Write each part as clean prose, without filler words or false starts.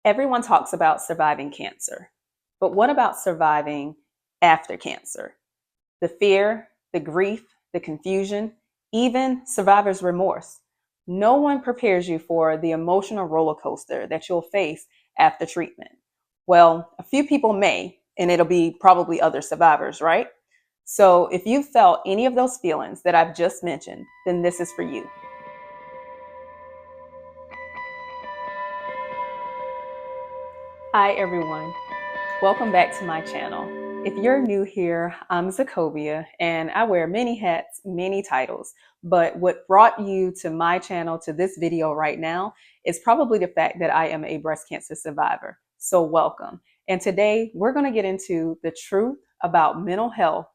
Everyone talks about surviving cancer, but what about surviving after cancer? The fear, the grief, the confusion, even survivor's remorse. No one prepares you for the emotional roller coaster that you'll face after treatment. Well, a few people may, and it'll be probably other survivors, right? So if you felt any of those feelings that I've just mentioned, then this is for you. Hi, everyone. Welcome back to my channel. If you're new here, I'm Zacobia, and I wear many hats, many titles. But what brought you to my channel, to this video right now, is probably the fact that I am a breast cancer survivor. So welcome. And today we're going to get into the truth about mental health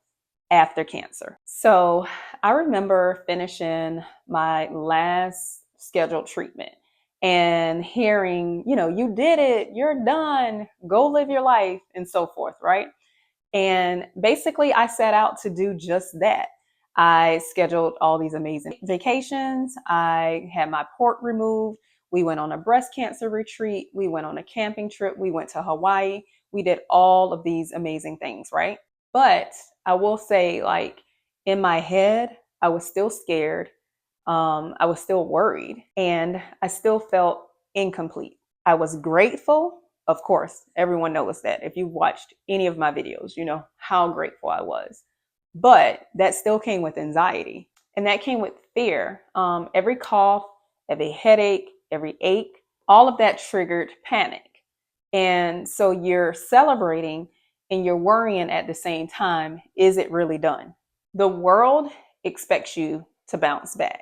after cancer. So I remember finishing my last scheduled treatment and hearing, you did it, you're done, go live your life, and so forth, right? And basically, I set out to do just that. I scheduled all these amazing vacations. I had my port removed. We went on a breast cancer retreat. We went on a camping trip. We went to Hawaii. We did all of these amazing things, right? But I will say, like, in my head, I was still scared. I was still worried, and I still felt incomplete. I was grateful. Of course, everyone knows that. If you've watched any of my videos, you know how grateful I was. But that still came with anxiety, and that came with fear. Every cough, every headache, every ache, all of that triggered panic. And so you're celebrating and you're worrying at the same time. Is it really done? The world expects you to bounce back.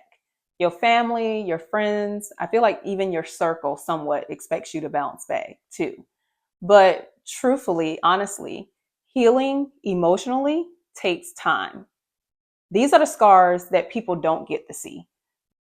Your family, your friends, I feel like even your circle somewhat expects you to bounce back too. But truthfully, honestly, healing emotionally takes time. These are the scars that people don't get to see.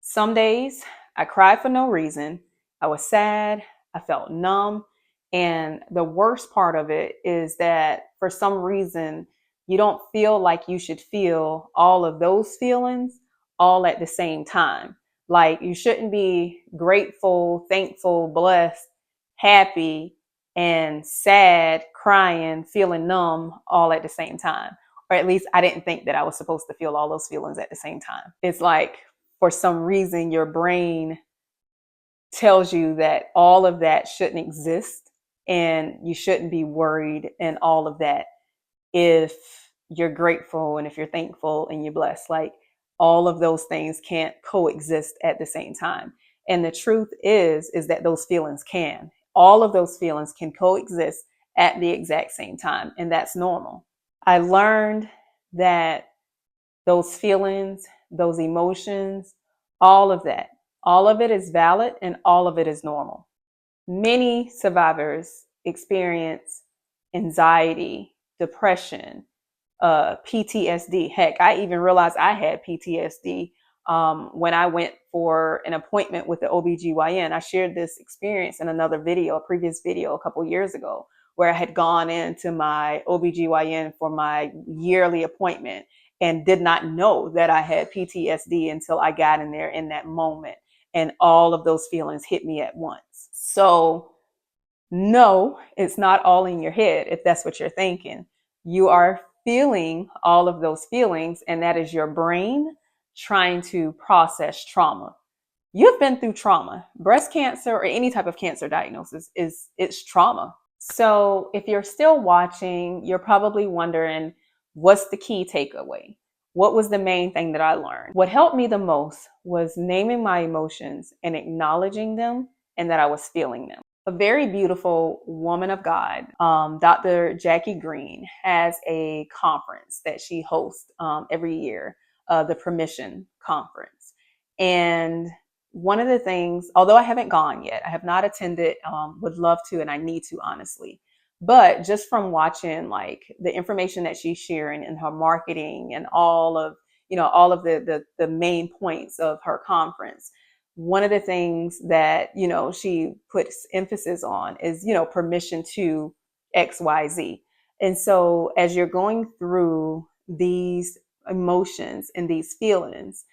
Some days I cried for no reason. I was sad. I felt numb. And the worst part of it is that for some reason, you don't feel like you should feel all of those feelings all at the same time. Like you shouldn't be grateful, thankful, blessed, happy, and sad, crying, feeling numb all at the same time. Or at least I didn't think that I was supposed to feel all those feelings at the same time. It's like for some reason, your brain tells you that all of that shouldn't exist and you shouldn't be worried and all of that if you're grateful and if you're thankful and you're blessed. Like all of those things can't coexist at the same time. And the truth is that those feelings can. All of those feelings can coexist at the exact same time, and that's normal. I learned that those feelings, those emotions, all of that, all of it is valid and all of it is normal. Many survivors experience anxiety, depression, PTSD. Heck, I even realized I had PTSD when I went for an appointment with the OBGYN. I shared this experience in another video, a previous video a couple years ago, where I had gone into my OBGYN for my yearly appointment and did not know that I had PTSD until I got in there in that moment. And all of those feelings hit me at once. So no, it's not all in your head if that's what you're thinking. You are feeling all of those feelings, and that is your brain trying to process trauma. You've been through trauma. Breast cancer or any type of cancer diagnosis it's trauma. So if you're still watching, you're probably wondering, what's the key takeaway? What was the main thing that I learned? What helped me the most was naming my emotions and acknowledging them and that I was feeling them. A very beautiful woman of God, Dr. Jackie Green, has a conference that she hosts every year, the Permission Conference. And one of the things, although I haven't gone yet, I have not attended, would love to, and I need to, honestly. But just from watching like the information that she's sharing in her marketing and all of the main points of her conference, one of the things that, she puts emphasis on is, permission to XYZ. And so as you're going through these emotions and these feelings,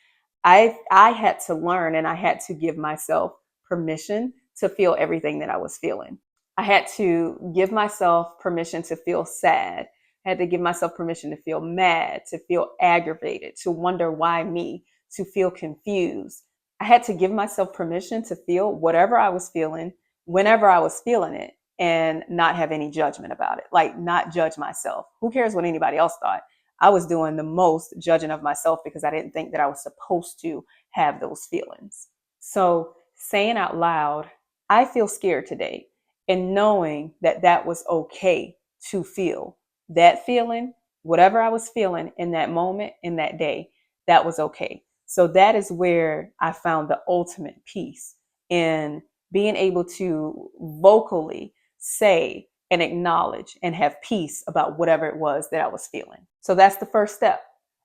I had to learn and I had to give myself permission to feel everything that I was feeling. I had to give myself permission to feel sad. I had to give myself permission to feel mad, to feel aggravated, to wonder why me, to feel confused. I had to give myself permission to feel whatever I was feeling, whenever I was feeling it, and not have any judgment about it. Like, not judge myself. Who cares what anybody else thought? I was doing the most judging of myself because I didn't think that I was supposed to have those feelings. So saying out loud, I feel scared today, and knowing that that was okay to feel that feeling, whatever I was feeling in that moment, in that day, that was okay. So that is where I found the ultimate peace, in being able to vocally say and acknowledge and have peace about whatever it was that I was feeling. So that's the first step.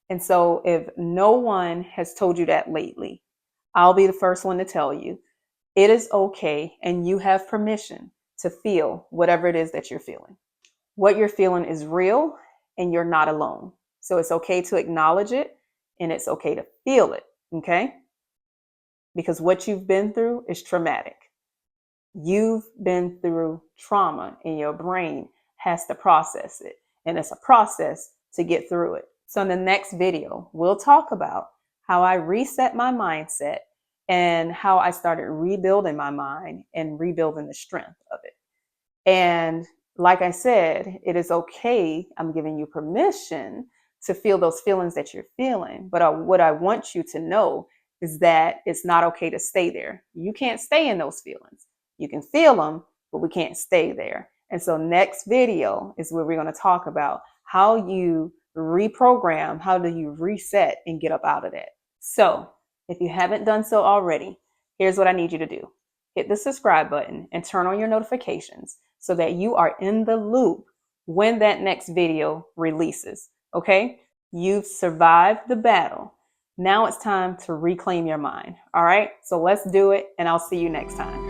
And so if no one has told you that lately, I'll be the first one to tell you it is okay, and you have permission to feel whatever it is that you're feeling. What you're feeling is real, and you're not alone. So it's okay to acknowledge it, and it's okay to feel it, okay? Because what you've been through is traumatic. You've been through trauma, and your brain has to process it. And it's a process to get through it. So in the next video, we'll talk about how I reset my mindset and how I started rebuilding my mind and rebuilding the strength of it. And like I said, it is okay. I'm giving you permission to feel those feelings that you're feeling. But what I want you to know is that it's not okay to stay there. You can't stay in those feelings. You can feel them, but we can't stay there. And so next video is where we're going to talk about how you reprogram, how do you reset and get up out of that. So if you haven't done so already, here's what I need you to do. Hit the subscribe button and turn on your notifications so that you are in the loop when that next video releases. Okay? You've survived the battle. Now it's time to reclaim your mind. All right? So let's do it, and I'll see you next time.